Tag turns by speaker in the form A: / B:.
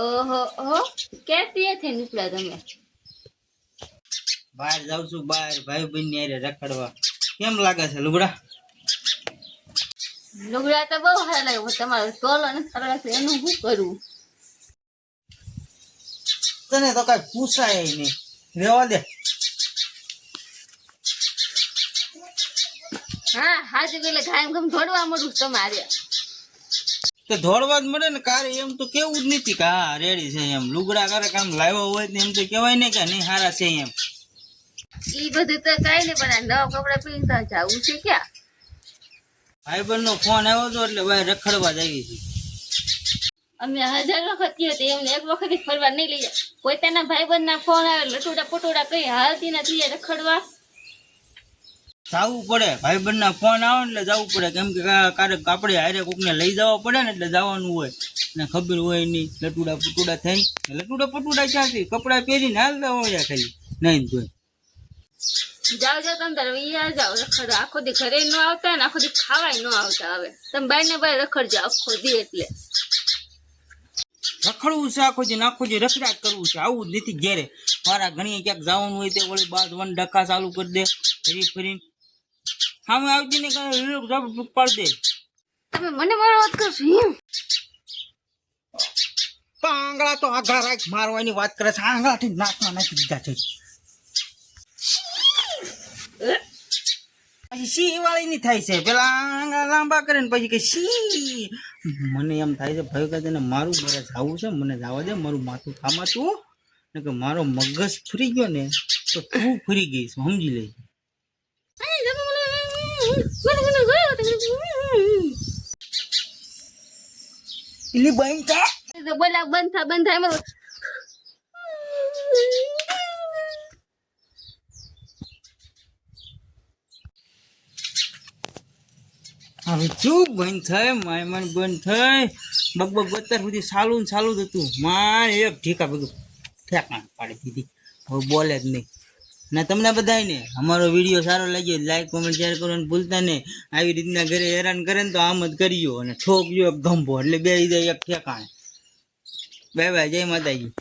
A: ઓહો ઓહો ક્યાંથી નીકળ્યા તમે?
B: બહાર જાઉં છું, બહાર ભાઈ બહેન ની હારે રખડવા. કેમ લાગે છે લુગડા?
A: લુગડા તો બહુ સારા લાગે, તમારો તોલો ને સરસ એનું શું કરવું?
B: તને તો કઈ પૂછાય નહીં, રેવા દે.
A: હા હાજુ એટલે ઘાયમ ઘમ દોડવા મળું તમારે.
B: તો દોડવા જ મળે ને, કારે એમ તો કેવું જ નથી કે હા રેડી છે એમ. લુગડા કરે કામ લાવ્યો હોય ને એમ તો કેવાય ને કે નહીં હારા છે એમ.
A: ઈ બધું તો કઈ નહીં, પણ નવા કપડા પહેરતા જવું છે ક્યાં?
B: ભાઈબંધ નો ફોન આવ્યો હતો એટલે ભાઈ રખડવા જઈએ છીએ.
A: અમે 1000 વખત કીધું હતું, એમને એક વખત ફરવા નહીં લઈ જાય. પોતાના ભાઈબંધ ના ફોન આવે લટુડા પટોડા કઈ હાલતી નથી રખડવા.
B: જવું પડે, ભાઈબંધ ના ફોન આવે ને એટલે જવું પડે, કેમ કે ક્યારેક આપણે હારે કોકને લઈ જવા પડે ને એટલે જવાનું હોય ને. ખબર હોય નહીં લટુડા પટુડા થઈ, લટુડા પટુડા ક્યાંથી કપડા પહેરીને હાલતા હોય ખાલી નહીં તો.
A: જાઓ જાઓ તમે તારે જાઓ રખડવા. આખો દી ઘરે ન આવતા ને આખો દી ખાવાય ન આવતા. હવે તમે બાર ને બાર રખડજો આખો દી. એટલે
B: રખડવું છે આખો દી, આખો દી રખડા જ કરવું છે. આવું જ નથી ઘેરે. મારા ઘણી ક્યાંક જવાનું હોય તે વળી બાદ વન ડખા ચાલુ કરી દે ફરી ફરીને. સામે આવતી ને કઈ પાડી દે.
A: તમે મને મારો વાત કરશો એમ?
B: આંગળા તો આઘા રાખ મારવાની વાત કરે છે. આંગળાથી નાકમાં નાખી દીધા છે. પછી સી વાળી ની થાય છે, પેલા આંગળા લાંબા કરે ને પછી કે સી. મને એમ થાય છે ભાઈ કે તને મારું મારે જવું છે, મને જવા દે. મારું માથું થામાતું ને કે મારો મગજ ફરી ગયો ને તો તું ફરી ગઈશ, સમજી લે. એલી બંધ થા,
A: બોલા બંધ થા બંધ થાય એમાં.
B: હવે શું બંધ થાય? માયમાન બંધ થાય. બગબગ અત્યાર સુધી ચાલુ ને ચાલુ જ હતું. મારે એક ઠીકા બધું ઠેકાણ પાડી દીધી. હવે બોલે જ નહીં. ને તમને બધાને અમારો વિડીયો સારો લાગ્યો લાઈક કોમેન્ટ શેર કરવાનું ભૂલતા નહીં. આવી રીતના ઘરે હેરાન કરે ને તો આમ જ કરીયો અને ઠોકજો એક ગંભો એટલે બે જાય એક ઠેકાણે. બાય બાય, જય માતાજી.